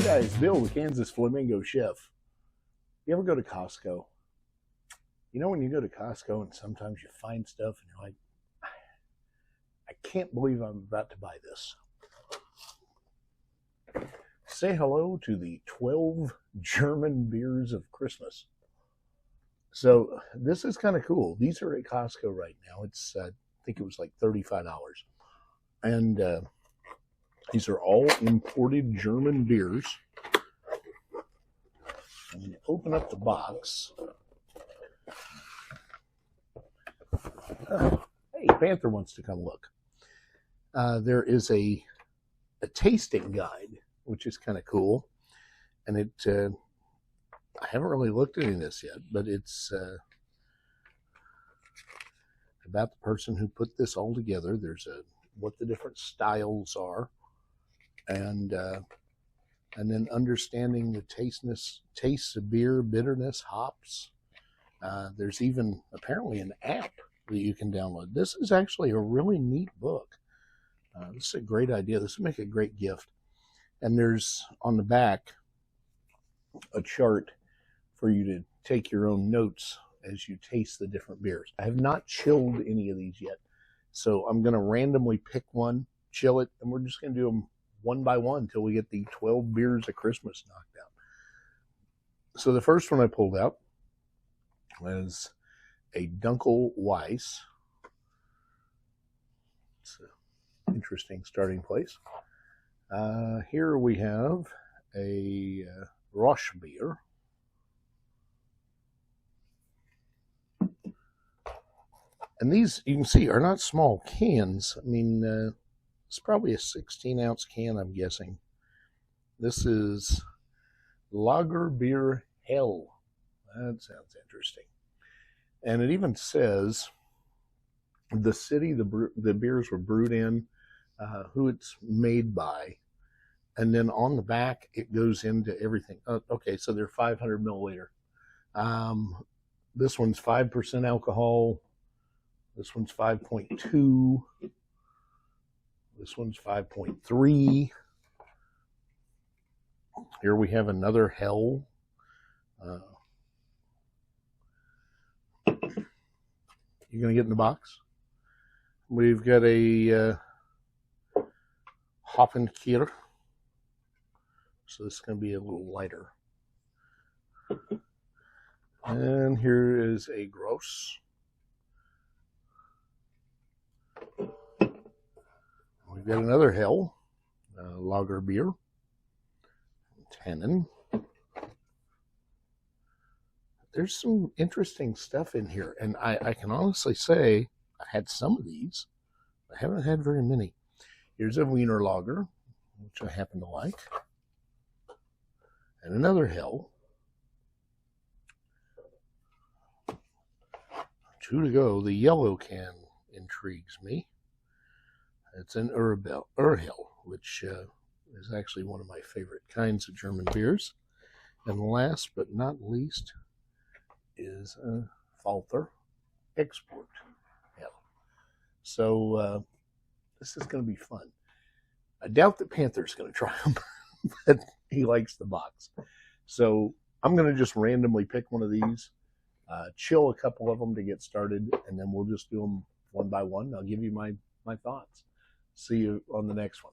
guys, Bill, the Kansas Flamingo chef. You ever go to Costco? You know when you go to Costco and sometimes you find stuff and you're like, I can't believe I'm about to buy this. Say hello to the 12 German beers of Christmas. So this is kind of cool. These are at Costco right now. It's I think it was like $35. And these are all imported German beers. I'm going to open up the box. Hey, Panther wants to come look. There is a tasting guide, which is kind of cool. And it, I haven't really looked at any of this yet, but it's about the person who put this all together. There's what the different styles are, and then understanding the tastes of beer, bitterness, hops. There's even apparently an app that you can download. This is actually a really neat book. This is a great idea. This would make a great gift. And there's on the back a chart for you to take your own notes as you taste the different beers. I have not chilled any of these yet, so I'm going to randomly pick one, chill it, and we're just going to do them one by one until we get the 12 beers of Christmas knocked out. So the first one I pulled out was a Dunkel Weiss. It's an interesting starting place. Here we have a Roche beer. And these, you can see, are not small cans. I mean, it's probably a 16-ounce can, I'm guessing. This is Lager Beer Hell. That sounds interesting. And it even says the city the beers were brewed in, who it's made by, and then on the back it goes into everything. Okay, so they're 500 milliliter. This one's 5% alcohol. This one's 5.2. This one's 5.3. Here we have another Hell. You gonna get in the box? We've got a Hoppenkirch. So this is going to be a little lighter. And here is a Gross. We've got another Hell, Lager beer, Tannen. There's some interesting stuff in here, and I can honestly say I had some of these. I haven't had very many. Here's a Wiener Lager, which I happen to like. And another Hell. 2 to go. The yellow can intrigues me. It's an Urhell, which is actually one of my favorite kinds of German beers. And last but not least is a Falter Export Hell. So this is going to be fun. I doubt that Panther's going to try them, but he likes the box. So I'm going to just randomly pick one of these, chill a couple of them to get started, and then we'll just do them one by one. I'll give you my thoughts. See you on the next one.